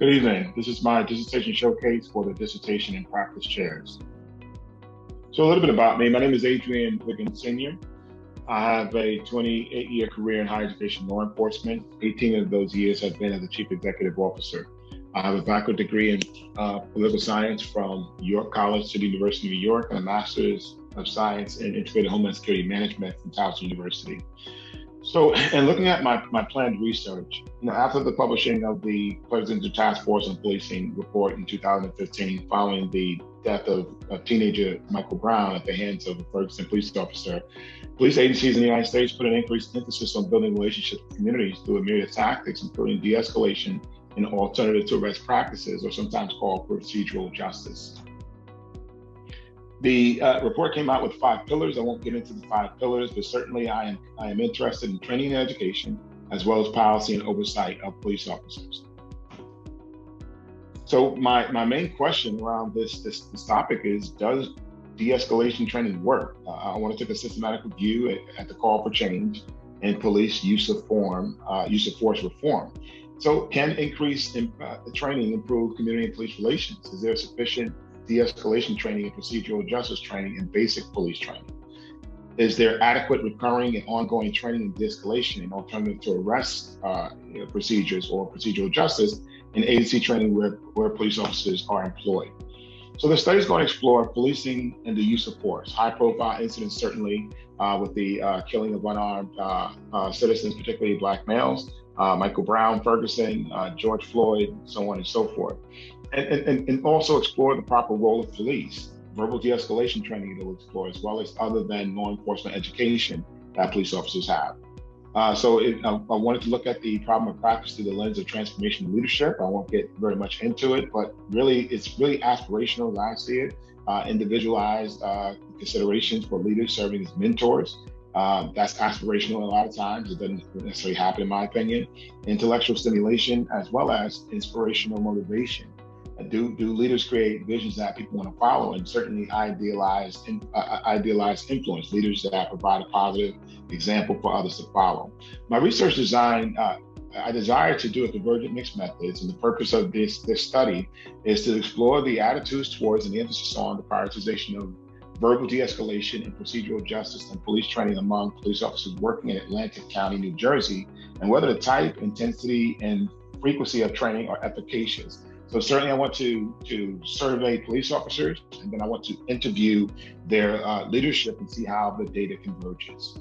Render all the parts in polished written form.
Good evening. This is my dissertation showcase for the dissertation and practice chairs. So a little bit about me. My name is Adrian Wiggins Sr. I have a 28-year career in higher education law enforcement. 18 of those years have been as a chief executive officer. I have a bachelor's degree in political science from York College, City University of New York, and a master's of science in integrated homeland security management from Towson University. So, in looking at my planned research, after the publishing of the Presidential Task Force on Policing report in 2015, following the death of teenager Michael Brown at the hands of a Ferguson police officer, police agencies in the United States put an increased emphasis on building relationships with communities through a myriad of tactics, including de-escalation and alternative to arrest practices, or sometimes called procedural justice. The report came out with 5 pillars. I won't get into the 5 pillars, but certainly I am interested in training and education, as well as policy and oversight of police officers. So my main question around this topic is, does de-escalation training work? I want to take a systematic review at the call for change in police use of force reform. So can increased training improve community and police relations? Is there sufficient de-escalation training and procedural justice training and basic police training? Is there adequate recurring and ongoing training in de-escalation and alternative to arrest procedures or procedural justice and agency training where police officers are employed? So the study is going to explore policing and the use of force, high-profile incidents certainly with the killing of unarmed citizens, particularly Black males, Michael Brown, Ferguson, George Floyd, so on and so forth. And also explore the proper role of police, verbal de-escalation training that will explore, as well as other than law enforcement education that police officers have. I wanted to look at the problem of practice through the lens of transformation leadership. I won't get very much into it, but it's really aspirational as I see it, individualized considerations for leaders serving as mentors. That's aspirational a lot of times. It doesn't necessarily happen, in my opinion. Intellectual stimulation as well as inspirational motivation. Do leaders create visions that people want to follow, and certainly idealized influence, leaders that provide a positive example for others to follow. My research design, I desire to do a convergent mixed methods, and the purpose of this study is to explore the attitudes towards and the emphasis on the prioritization of verbal de-escalation and procedural justice and police training among police officers working in Atlantic County, New Jersey, and whether the type, intensity, and frequency of training are efficacious. So certainly I want to survey police officers, and then I want to interview their leadership and see how the data converges.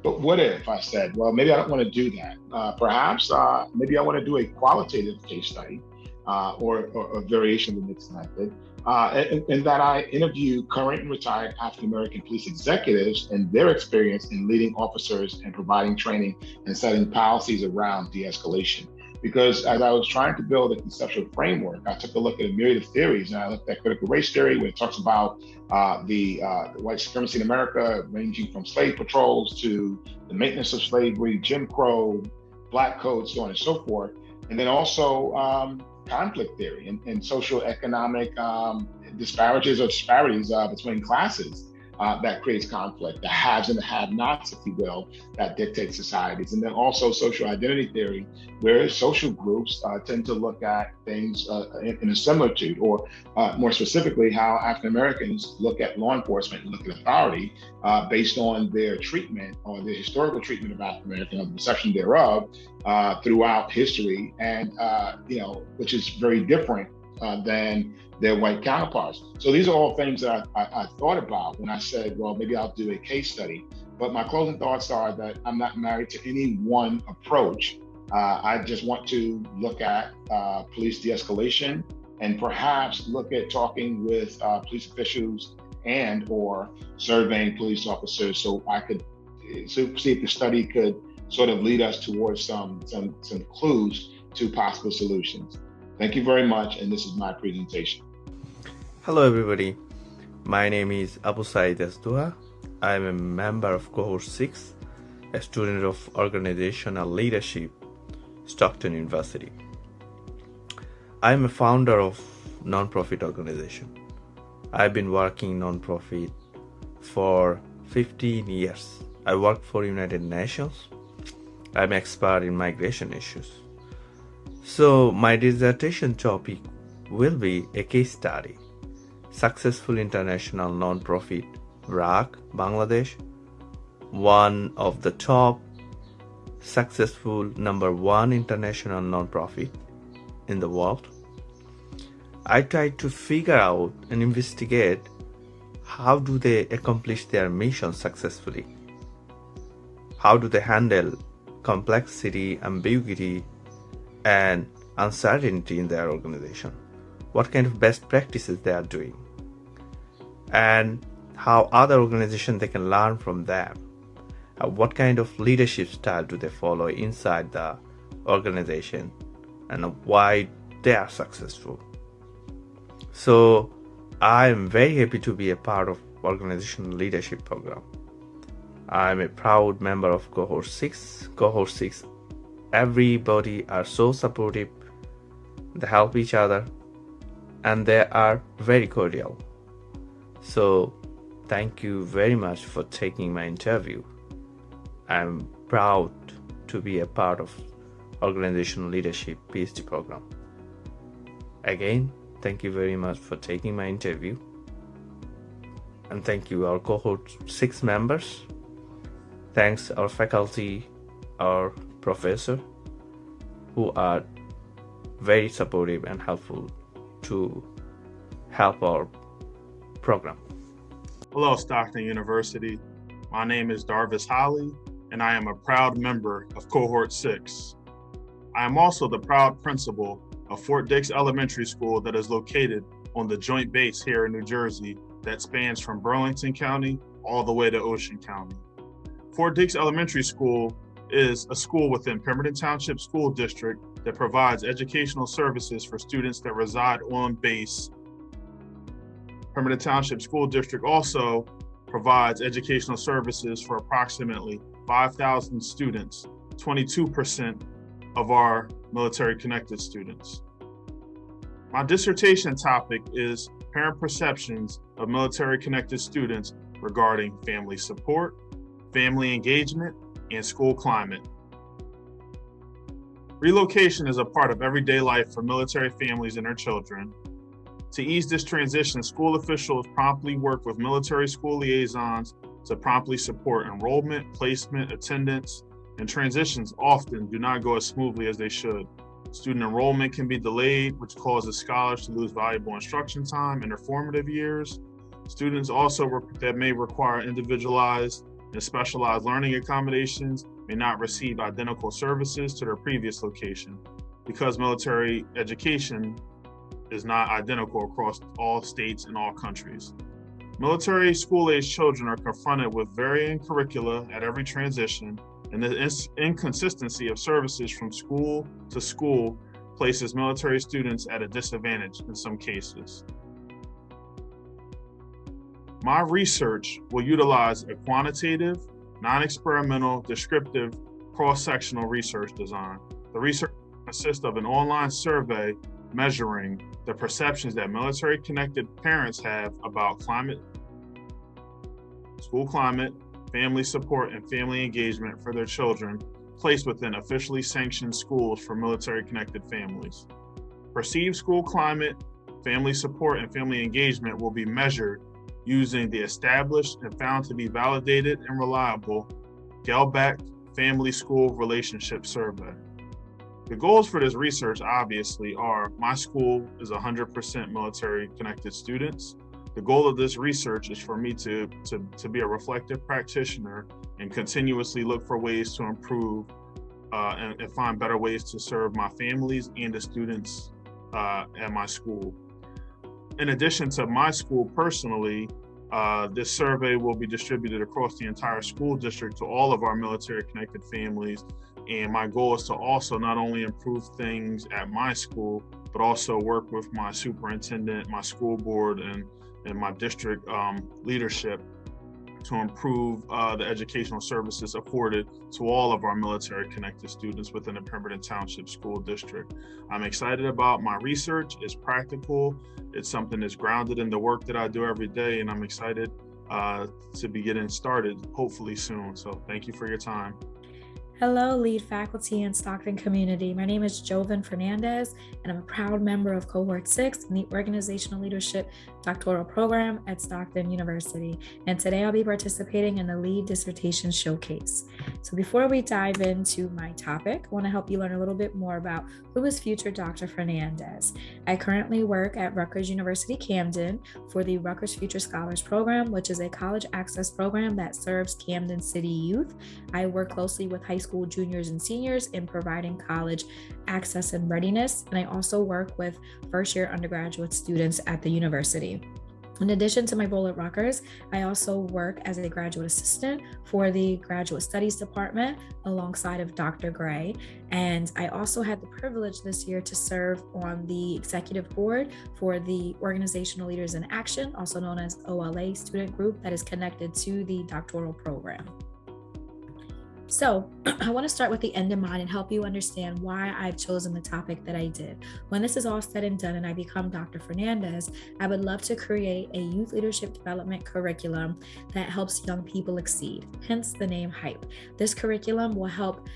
But what if I said, well, maybe I don't want to do that. Perhaps maybe I want to do a qualitative case study or a variation of the mixed method, and that I interview current and retired African-American police executives and their experience in leading officers and providing training and setting policies around de-escalation. Because as I was trying to build a conceptual framework, I took a look at a myriad of theories, and I looked at critical race theory, where it talks about the white supremacy in America, ranging from slave patrols to the maintenance of slavery, Jim Crow, Black Code, so on and so forth. And then also conflict theory and social economic disparities between classes that creates conflict, the haves and the have-nots, if you will, that dictate societies. And then also social identity theory, where social groups tend to look at things in a similitude, or more specifically, how African Americans look at law enforcement and look at authority based on their treatment or the historical treatment of African Americans, or the perception thereof throughout history, and which is very different than their white counterparts. So these are all things that I thought about when I said, well, maybe I'll do a case study. But my closing thoughts are that I'm not married to any one approach. I just want to look at police de-escalation, and perhaps look at talking with police officials and or surveying police officers, so I could see if the study could sort of lead us towards some clues to possible solutions. Thank you very much, and this is my presentation. Hello everybody, my name is Abu Said Asdua. I am a member of Cohort 6, a student of Organizational Leadership, Stockton University. I am a founder of non-profit organization. I've been working non-profit for 15 years. I work for United Nations. I'm expert in migration issues. So my dissertation topic will be a case study. Successful international non-profit RAC Bangladesh, one of the top successful #1 international non-profit in the world. I tried to figure out and investigate how do they accomplish their mission successfully. How do they handle complexity, ambiguity, and uncertainty in their organization? What kind of best practices they are doing? And how other organizations they can learn from them? What kind of leadership style do they follow inside the organization, and why they are successful? So I am very happy to be a part of organizational leadership program. I'm a proud member of Cohort 6. Cohort 6, everybody are so supportive, they help each other, and they are very cordial. So thank you very much for taking my interview. I'm proud to be a part of organizational leadership PhD program. Again, thank you very much for taking my interview. And thank you our Cohort 6 members. Thanks our faculty, our professor, who are very supportive and helpful to help our program. Hello, Stockton University. My name is Darvis Holly, and I am a proud member of Cohort 6. I am also the proud principal of Fort Dix Elementary School that is located on the joint base here in New Jersey that spans from Burlington County all the way to Ocean County. Fort Dix Elementary School is a school within Pemberton Township School District that provides educational services for students that reside on base. Pemberton Township School District also provides educational services for approximately 5,000 students, 22% of our military-connected students. My dissertation topic is parent perceptions of military-connected students regarding family support, family engagement, and school climate. Relocation is a part of everyday life for military families and their children. To ease this transition, school officials promptly work with military school liaisons to promptly support enrollment, placement, attendance, and transitions often do not go as smoothly as they should. Student enrollment can be delayed, which causes scholars to lose valuable instruction time in their formative years. Students also that may require individualized and specialized learning accommodations may not receive identical services to their previous location because military education is not identical across all states and all countries. Military school-age children are confronted with varying curricula at every transition, and the inconsistency of services from school to school places military students at a disadvantage in some cases. My research will utilize a quantitative, non-experimental, descriptive, cross-sectional research design. The research consists of an online survey measuring the perceptions that military-connected parents have about climate, school climate, family support, and family engagement for their children placed within officially sanctioned schools for military-connected families. Perceived school climate, family support, and family engagement will be measured using the established and found to be validated and reliable Galbeck Family School Relationship Survey. The goals for this research obviously are, my school is 100% military-connected students. The goal of this research is for me to be a reflective practitioner and continuously look for ways to improve and find better ways to serve my families and the students at my school. In addition to my school personally, this survey will be distributed across the entire school district to all of our military-connected families. And my goal is to also not only improve things at my school, but also work with my superintendent, my school board, and my district leadership to improve the educational services afforded to all of our military-connected students within the Pemberton Township School District. I'm excited about my research. It's practical. It's something that's grounded in the work that I do every day, and I'm excited to be getting started hopefully soon. So thank you for your time. Hello, lead faculty and Stockton community. My name is Jovan Fernandez, and I'm a proud member of Cohort 6 in the Organizational Leadership Doctoral Program at Stockton University. And today I'll be participating in the Lead Dissertation Showcase. So before we dive into my topic, I want to help you learn a little bit more about who is future Dr. Fernandez. I currently work at Rutgers University Camden for the Rutgers Future Scholars Program, which is a college access program that serves Camden City youth. I work closely with high school juniors and seniors in providing college access and readiness. And I also work with first-year undergraduate students at the university. In addition to my role at Rutgers, I also work as a graduate assistant for the Graduate Studies Department alongside of Dr. Gray. And I also had the privilege this year to serve on the executive board for the Organizational Leaders in Action, also known as OLA student group that is connected to the doctoral program. So I want to start with the end in mind and help you understand why I've chosen the topic that I did. When this is all said and done and I become Dr. Fernandez, I would love to create a youth leadership development curriculum that helps young people exceed, hence the name HYPE. This curriculum will help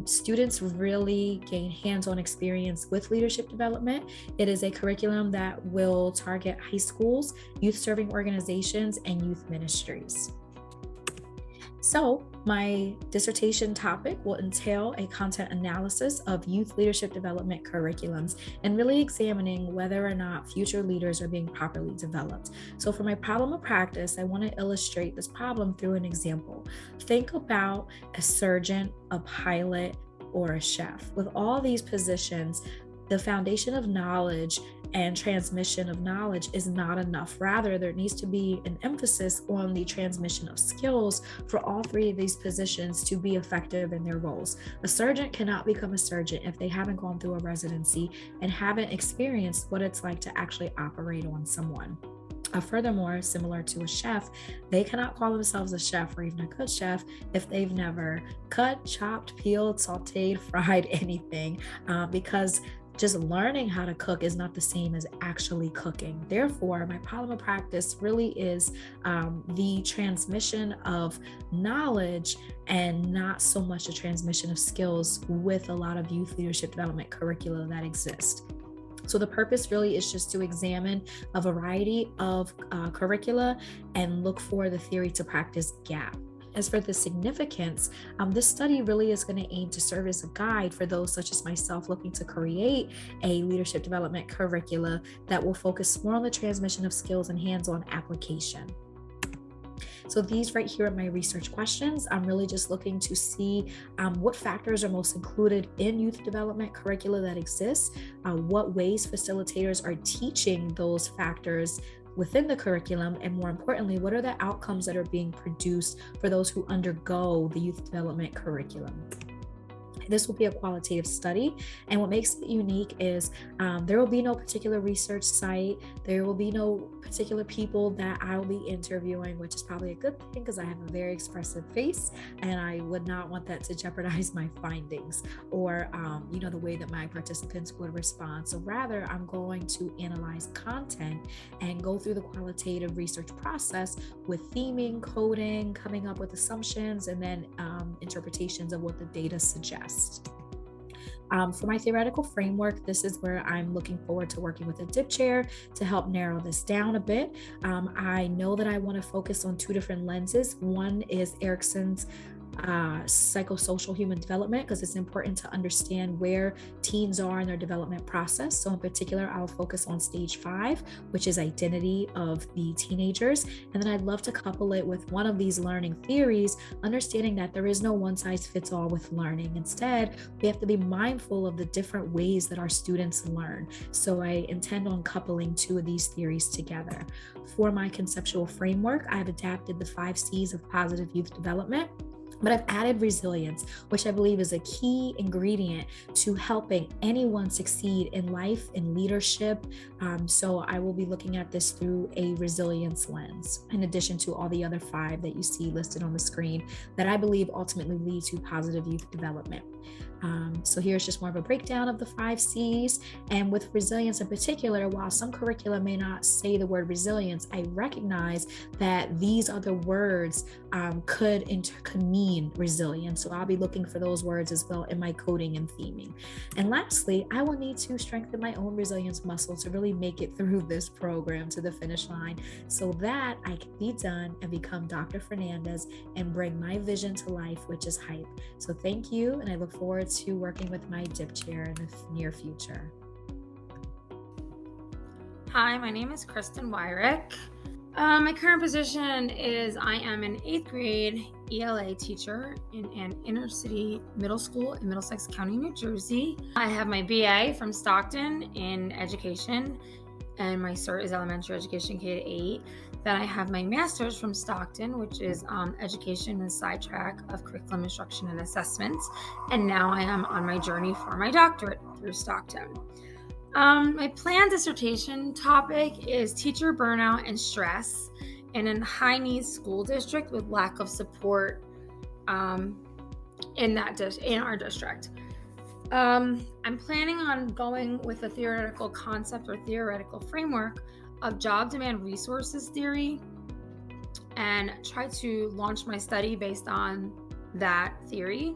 students really gain hands-on experience with leadership development. It is a curriculum that will target high schools, youth-serving organizations, and youth ministries. So my dissertation topic will entail a content analysis of youth leadership development curriculums and really examining whether or not future leaders are being properly developed. So for my problem of practice, I want to illustrate this problem through an example. Think about a surgeon, a pilot, or a chef. With all these positions, the foundation of knowledge and transmission of knowledge is not enough. Rather, there needs to be an emphasis on the transmission of skills for all three of these positions to be effective in their roles. A surgeon cannot become a surgeon if they haven't gone through a residency and haven't experienced what it's like to actually operate on someone. Furthermore, similar to a chef, they cannot call themselves a chef or even a good chef if they've never cut, chopped, peeled, sauteed, fried anything, because just learning how to cook is not the same as actually cooking. Therefore, my problem of practice really is the transmission of knowledge and not so much a transmission of skills with a lot of youth leadership development curricula that exist. So the purpose really is just to examine a variety of curricula and look for the theory to practice gap. As for the significance, this study really is going to aim to serve as a guide for those such as myself looking to create a leadership development curricula that will focus more on the transmission of skills and hands-on application. So these right here are my research questions. I'm really just looking to see what factors are most included in youth development curricula that exists, what ways facilitators are teaching those factors within the curriculum, and more importantly, what are the outcomes that are being produced for those who undergo the youth development curriculum. This will be a qualitative study, and what makes it unique is there will be no particular research site, there will be no particular people that I will be interviewing, which is probably a good thing because I have a very expressive face and I would not want that to jeopardize my findings or the way that my participants would respond. So rather, I'm going to analyze content and go through the qualitative research process with theming, coding, coming up with assumptions, and then interpretations of what the data suggests. For my theoretical framework, this is where I'm looking forward to working with a dip chair to help narrow this down a bit. I know that I want to focus on two different lenses. One is Erickson's psychosocial human development, because it's important to understand where teens are in their development process. So in particular, I'll focus on stage 5, which is identity of the teenagers. And then I'd love to couple it with one of these learning theories, understanding that there is no one size fits all with learning. Instead, we have to be mindful of the different ways that our students learn. So I intend on coupling two of these theories together. For my conceptual framework, I've adapted the 5 C's of positive youth development. But I've added resilience, which I believe is a key ingredient to helping anyone succeed in life, in leadership. So I will be looking at this through a resilience lens, in addition to all the other 5 that you see listed on the screen that I believe ultimately lead to positive youth development. So here's just more of a breakdown of the 5 C's. And with resilience in particular, while some curricula may not say the word resilience, I recognize that these other words could mean resilient. So I'll be looking for those words as well in my coding and theming. And lastly, I will need to strengthen my own resilience muscle to really make it through this program to the finish line so that I can be done and become Dr. Fernandez and bring my vision to life, which is hype. So thank you, and I look forward to working with my DIP chair in the near future. Hi, my name is Kristen Wyrick. My current position is I am an 8th grade ELA teacher in an inner city middle school in Middlesex County, New Jersey. I have my BA from Stockton in education, and my cert is elementary education K-8. Then I have my master's from Stockton, which is education and sidetrack of curriculum instruction and assessment. And now I am on my journey for my doctorate through Stockton. My planned dissertation topic is teacher burnout and stress in a high-needs school district with lack of support in our district. I'm planning on going with a theoretical concept or theoretical framework of job demand resources theory and try to launch my study based on that theory.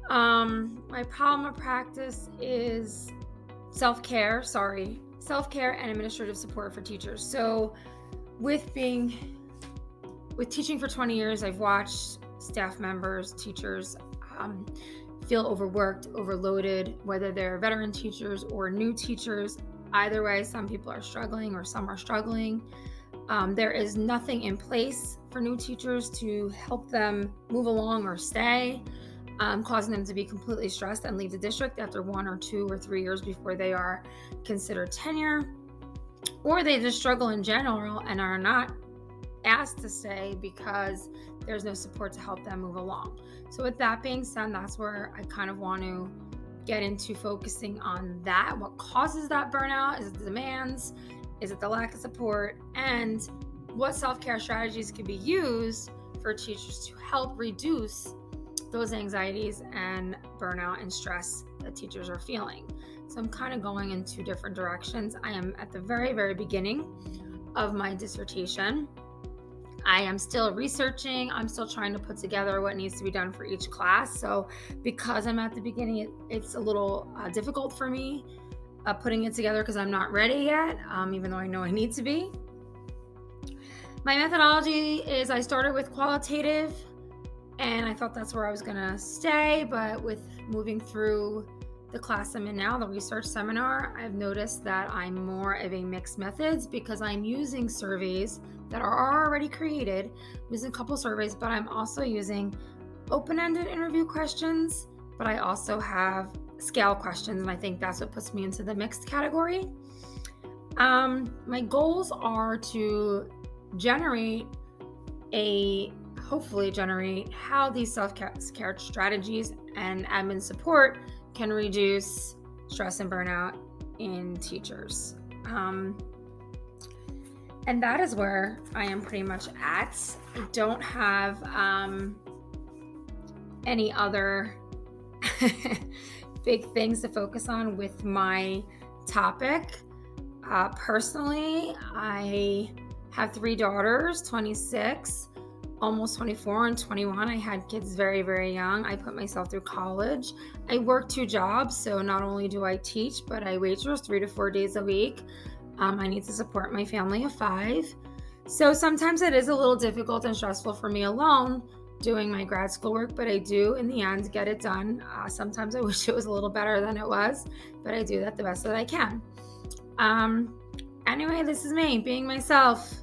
My problem of practice is self-care and administrative support for teachers. So with teaching for 20 years, I've watched staff members, teachers feel overworked, overloaded, whether they're veteran teachers or new teachers. Either way, some people are struggling or some are struggling. There is nothing in place for new teachers to help them move along or stay, causing them to be completely stressed and leave the district after 1 or 2 or 3 years before they are considered tenure, or they just struggle in general and are not asked to stay because there's no support to help them move along. So with that being said, that's where I kind of want to get into focusing on that. What causes that burnout? Is it the demands? Is it the lack of support? And what self-care strategies can be used for teachers to help reduce those anxieties and burnout and stress that teachers are feeling. So I'm kind of going in 2 different directions. I am at the very, very beginning of my dissertation. I am still researching. I'm still trying to put together what needs to be done for each class. So because I'm at the beginning, it's a little difficult for me putting it together because I'm not ready yet, even though I know I need to be. My methodology is I started with qualitative, and I thought that's where I was going to stay, but with moving through the class I'm in now, the research seminar, I've noticed that I'm more of a mixed methods because I'm using surveys that are already created, I'm using a couple surveys, but I'm also using open-ended interview questions, but I also have scale questions, and I think that's what puts me into the mixed category. My goals are to hopefully generate how these self-care strategies and admin support can reduce stress and burnout in teachers. And that is where I am pretty much at. I don't have any other big things to focus on with my topic. Personally, I have 3 daughters, 26, almost 24 and 21. I had kids very, very young. I put myself through college. I work 2 jobs, so not only do I teach, but I waitress 3 to 4 days a week. I need to support my family of 5. So sometimes it is a little difficult and stressful for me alone doing my grad school work, but I do in the end get it done. Sometimes I wish it was a little better than it was, but I do that the best that I can. Anyway, this is me being myself.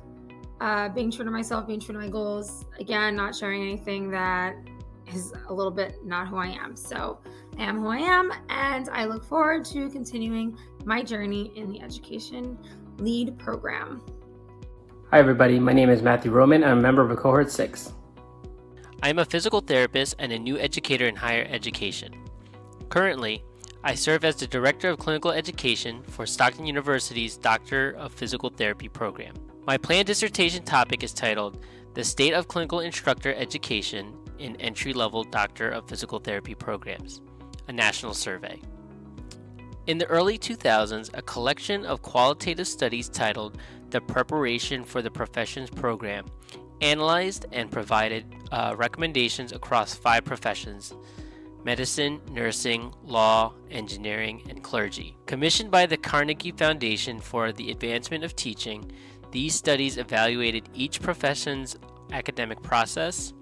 Being true to myself, being true to my goals. Again, not sharing anything that is a little bit not who I am. So I am who I am, and I look forward to continuing my journey in the Education Lead program. Hi everybody, my name is Matthew Roman. I'm a member of a Cohort 6. I am a physical therapist and a new educator in higher education. Currently, I serve as the Director of Clinical Education for Stockton University's Doctor of Physical Therapy program. My planned dissertation topic is titled, The State of Clinical Instructor Education in Entry-Level Doctor of Physical Therapy Programs, a national survey. In the early 2000s, a collection of qualitative studies titled The Preparation for the Professions Program analyzed and provided recommendations across 5 professions: medicine, nursing, law, engineering, and clergy. Commissioned by the Carnegie Foundation for the Advancement of Teaching, these studies evaluated each profession's academic process,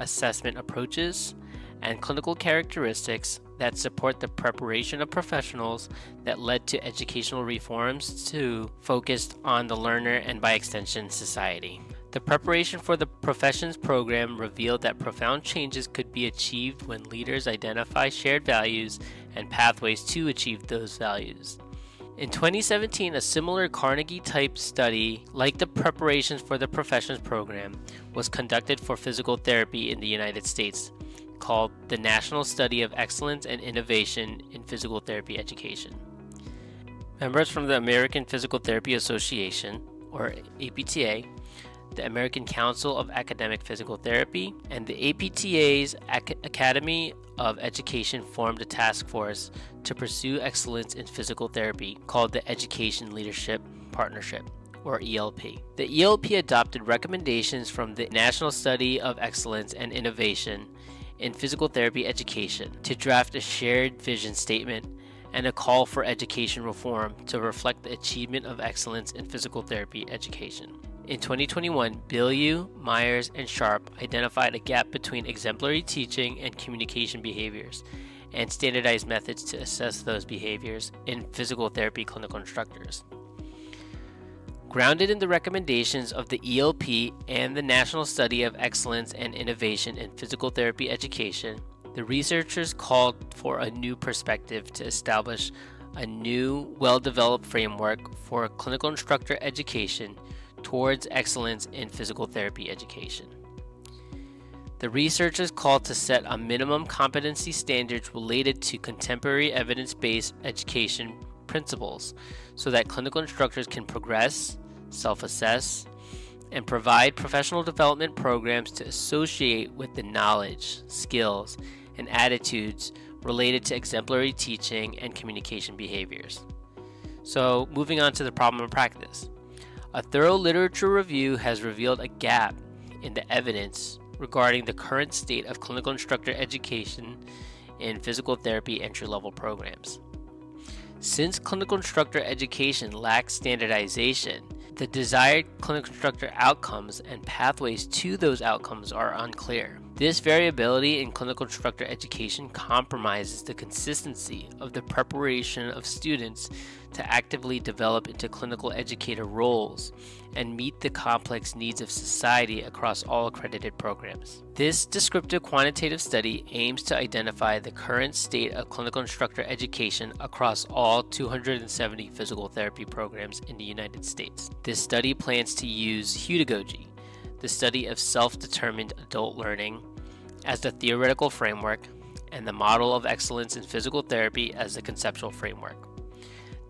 assessment approaches, and clinical characteristics that support the preparation of professionals that led to educational reforms to focused on the learner and, by extension, society. The preparation for the professions program revealed that profound changes could be achieved when leaders identify shared values and pathways to achieve those values. In 2017, a similar Carnegie-type study, like the preparations for the professions program, was conducted for physical therapy in the United States, called the National Study of Excellence and Innovation in Physical Therapy Education. Members from the American Physical Therapy Association, or APTA, the American Council of Academic Physical Therapy, and the APTA's Academy of Education formed a task force to pursue excellence in physical therapy called the Education Leadership Partnership, or ELP. The ELP adopted recommendations from the National Study of Excellence and Innovation in Physical Therapy Education to draft a shared vision statement and a call for education reform to reflect the achievement of excellence in physical therapy education. In 2021, Bilyeu, Myers, and Sharp identified a gap between exemplary teaching and communication behaviors and standardized methods to assess those behaviors in physical therapy clinical instructors. Grounded in the recommendations of the ELP and the National Study of Excellence and Innovation in Physical Therapy Education, the researchers called for a new perspective to establish a new, well-developed framework for clinical instructor education towards excellence in physical therapy education. The researchers called to set a minimum competency standards related to contemporary evidence-based education principles so that clinical instructors can progress, self-assess, and provide professional development programs to associate with the knowledge, skills, and attitudes related to exemplary teaching and communication behaviors. So, moving on to the problem of practice. A thorough literature review has revealed a gap in the evidence regarding the current state of clinical instructor education in physical therapy entry-level programs. Since clinical instructor education lacks standardization, the desired clinical instructor outcomes and pathways to those outcomes are unclear. This variability in clinical instructor education compromises the consistency of the preparation of students to actively develop into clinical educator roles and meet the complex needs of society across all accredited programs. This descriptive quantitative study aims to identify the current state of clinical instructor education across all 270 physical therapy programs in the United States. This study plans to use hudagogy, the study of self-determined adult learning, as the theoretical framework, and the model of excellence in physical therapy as the conceptual framework.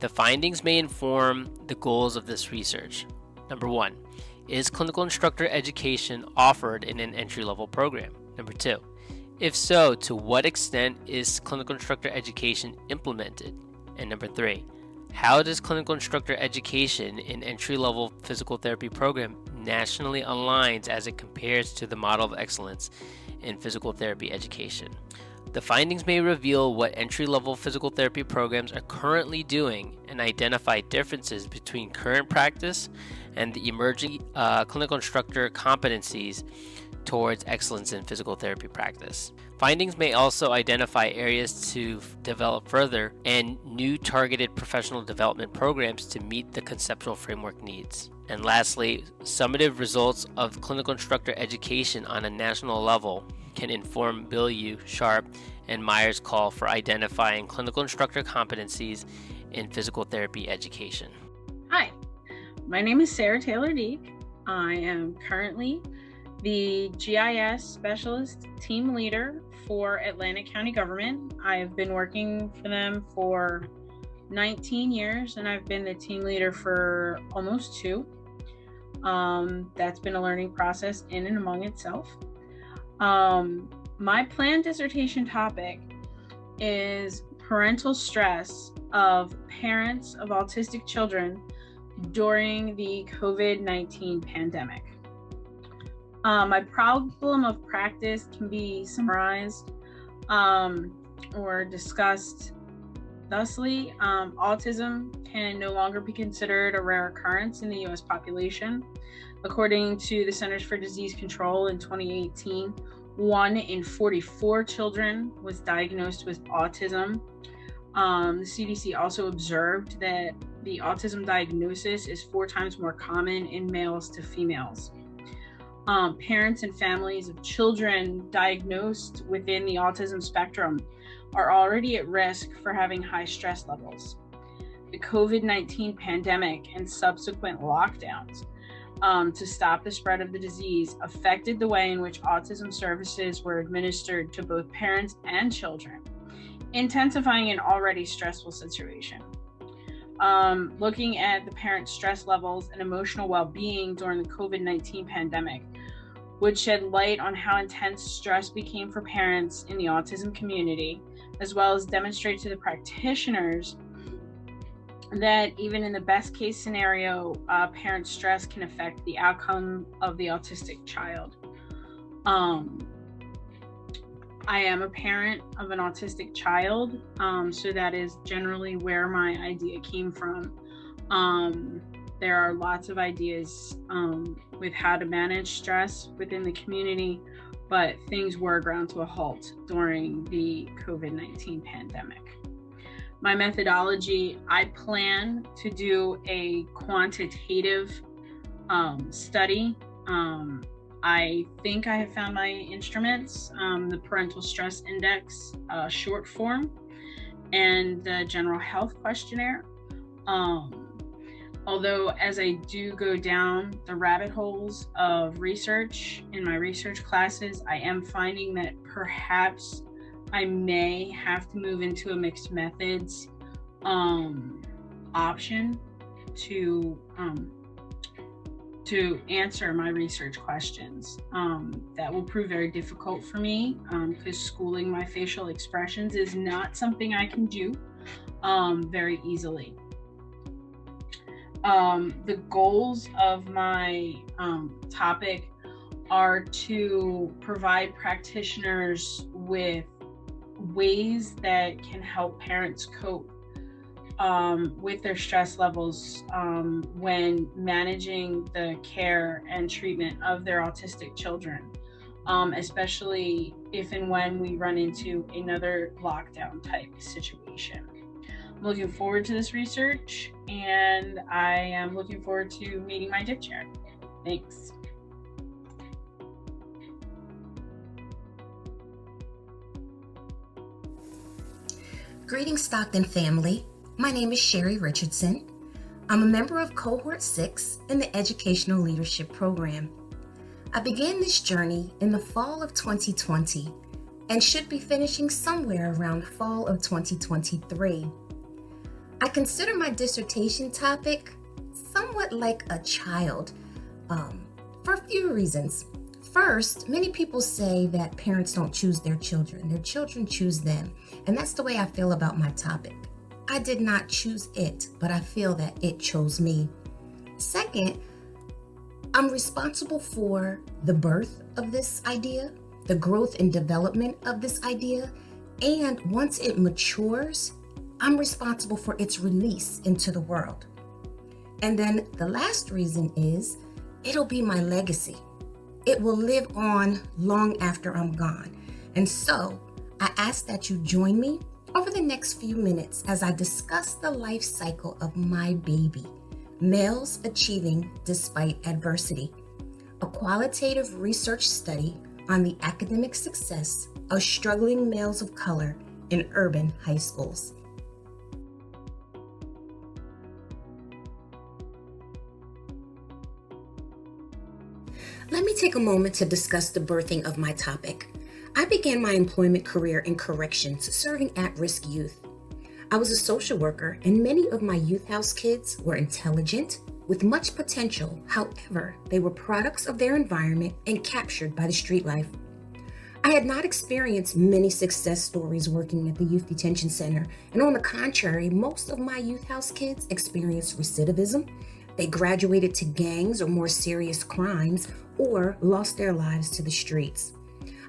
The findings may inform the goals of this research. Number 1, is clinical instructor education offered in an entry-level program? Number 2, if so, to what extent is clinical instructor education implemented? And number 3, how does clinical instructor education in entry-level physical therapy program nationally aligns as it compares to the model of excellence in physical therapy education? The findings may reveal what entry-level physical therapy programs are currently doing and identify differences between current practice and the emerging clinical instructor competencies towards excellence in physical therapy practice. Findings may also identify areas to develop further and new targeted professional development programs to meet the conceptual framework needs. And lastly, summative results of clinical instructor education on a national level can inform Bilyeu, Sharp, and Myers' call for identifying clinical instructor competencies in physical therapy education. Hi, my name is Sarah Taylor-Deek. I am currently the GIS Specialist Team Leader for Atlantic County Government. I've been working for them for 19 years, and I've been the team leader for almost 2. That's been a learning process in and among itself. My planned dissertation topic is parental stress of parents of autistic children during the COVID-19 pandemic. My problem of practice can be summarized or discussed thusly. Autism can no longer be considered a rare occurrence in the U.S. population. According to the Centers for Disease Control in 2018, 1 in 44 children was diagnosed with autism. The CDC also observed that the autism diagnosis is 4 times more common in males to females. Parents and families of children diagnosed within the autism spectrum are already at risk for having high stress levels. The COVID-19 pandemic and subsequent lockdowns to stop the spread of the disease affected the way in which autism services were administered to both parents and children, intensifying an already stressful situation. Looking at the parents' stress levels and emotional well-being during the COVID-19 pandemic would shed light on how intense stress became for parents in the autism community, as well as demonstrate to the practitioners that even in the best case scenario, parent stress can affect the outcome of the autistic child. I am a parent of an autistic child, so that is generally where my idea came from. There are lots of ideas with how to manage stress within the community, but things were ground to a halt during the COVID-19 pandemic. My methodology, I plan to do a quantitative study. I think I have found my instruments, the Parental Stress Index short form, and the General Health Questionnaire. Although as I do go down the rabbit holes of research in my research classes, I am finding that perhaps I may have to move into a mixed methods option to answer my research questions. That will prove very difficult for me because schooling my facial expressions is not something I can do very easily. The goals of my topic are to provide practitioners with ways that can help parents cope with their stress levels when managing the care and treatment of their autistic children, especially if and when we run into another lockdown type situation. I'm looking forward to this research, and I am looking forward to meeting my DIC chair. Thanks. Greetings, Stockton family. My name is Sherry Richardson. I'm a member of Cohort 6 in the Educational Leadership Program. I began this journey in the fall of 2020 and should be finishing somewhere around fall of 2023. I consider my dissertation topic somewhat like a child for a few reasons. First, many people say that parents don't choose their children choose them, and that's the way I feel about my topic. I did not choose it, but I feel that it chose me. Second, I'm responsible for the birth of this idea, the growth and development of this idea, and once it matures, I'm responsible for its release into the world. And then the last reason is it'll be my legacy. It will live on long after I'm gone. And so I ask that you join me over the next few minutes as I discuss the life cycle of my baby, Males Achieving Despite Adversity, a qualitative research study on the academic success of struggling males of color in urban high schools. Let me take a moment to discuss the birthing of my topic. I began my employment career in corrections, serving at-risk youth. I was a social worker, and many of my youth house kids were intelligent, with much potential. However, they were products of their environment and captured by the street life. I had not experienced many success stories working at the youth detention center, and on the contrary, most of my youth house kids experienced recidivism. They graduated to gangs or more serious crimes, or lost their lives to the streets.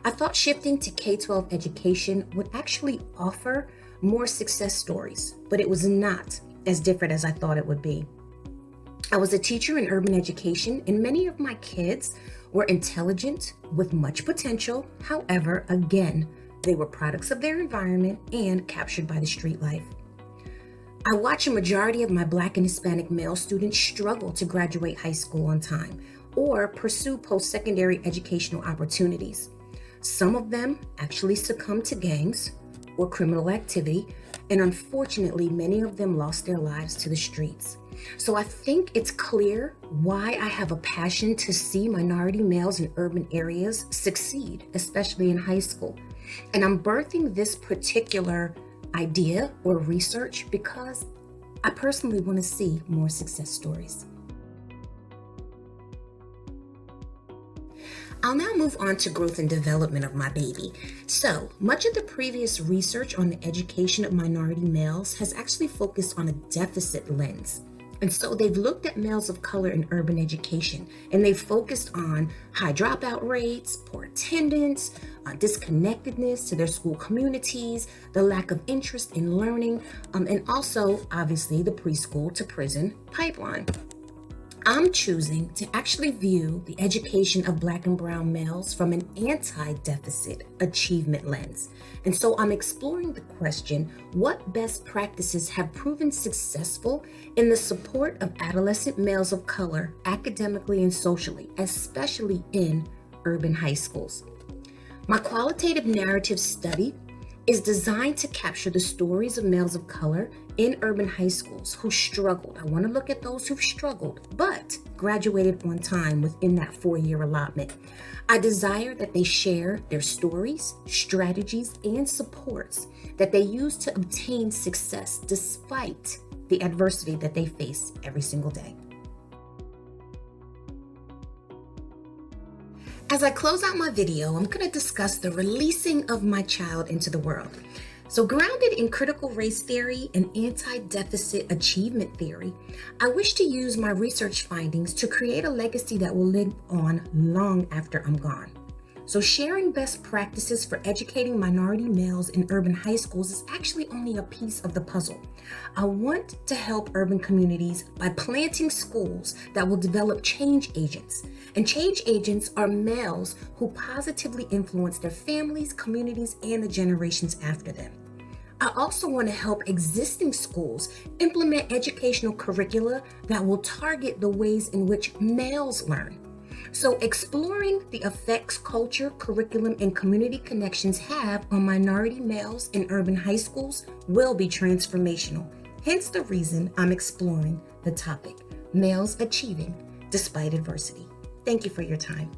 I thought shifting to K-12 education would actually offer more success stories, but it was not as different as I thought it would be. I was a teacher in urban education, and many of my kids were intelligent with much potential. However, again, they were products of their environment and captured by the street life. I watch a majority of my Black and Hispanic male students struggle to graduate high school on time or pursue post-secondary educational opportunities. Some of them actually succumb to gangs or criminal activity, and unfortunately, many of them lost their lives to the streets. So I think it's clear why I have a passion to see minority males in urban areas succeed, especially in high school. And I'm birthing this particular idea or research because I personally want to see more success stories. I'll now move on to growth and development of my baby. So, much of the previous research on the education of minority males has actually focused on a deficit lens. And so they've looked at males of color in urban education, and they've focused on high dropout rates, poor attendance, disconnectedness to their school communities, the lack of interest in learning, and also, obviously, the preschool to prison pipeline. I'm choosing to actually view the education of Black and brown males from an anti-deficit achievement lens. And so I'm exploring the question, what best practices have proven successful in the support of adolescent males of color academically and socially, especially in urban high schools? My qualitative narrative study is designed to capture the stories of males of color in urban high schools who struggled. I want to look at those who've struggled, but graduated on time within that 4-year allotment. I desire that they share their stories, strategies, and supports that they use to obtain success despite the adversity that they face every single day. As I close out my video, I'm going to discuss the releasing of my child into the world. So grounded in critical race theory and anti-deficit achievement theory, I wish to use my research findings to create a legacy that will live on long after I'm gone. So sharing best practices for educating minority males in urban high schools is actually only a piece of the puzzle. I want to help urban communities by planting schools that will develop change agents. And change agents are males who positively influence their families, communities, and the generations after them. I also want to help existing schools implement educational curricula that will target the ways in which males learn. So exploring the effects culture, curriculum, and community connections have on minority males in urban high schools will be transformational. Hence the reason I'm exploring the topic, males achieving despite adversity. Thank you for your time.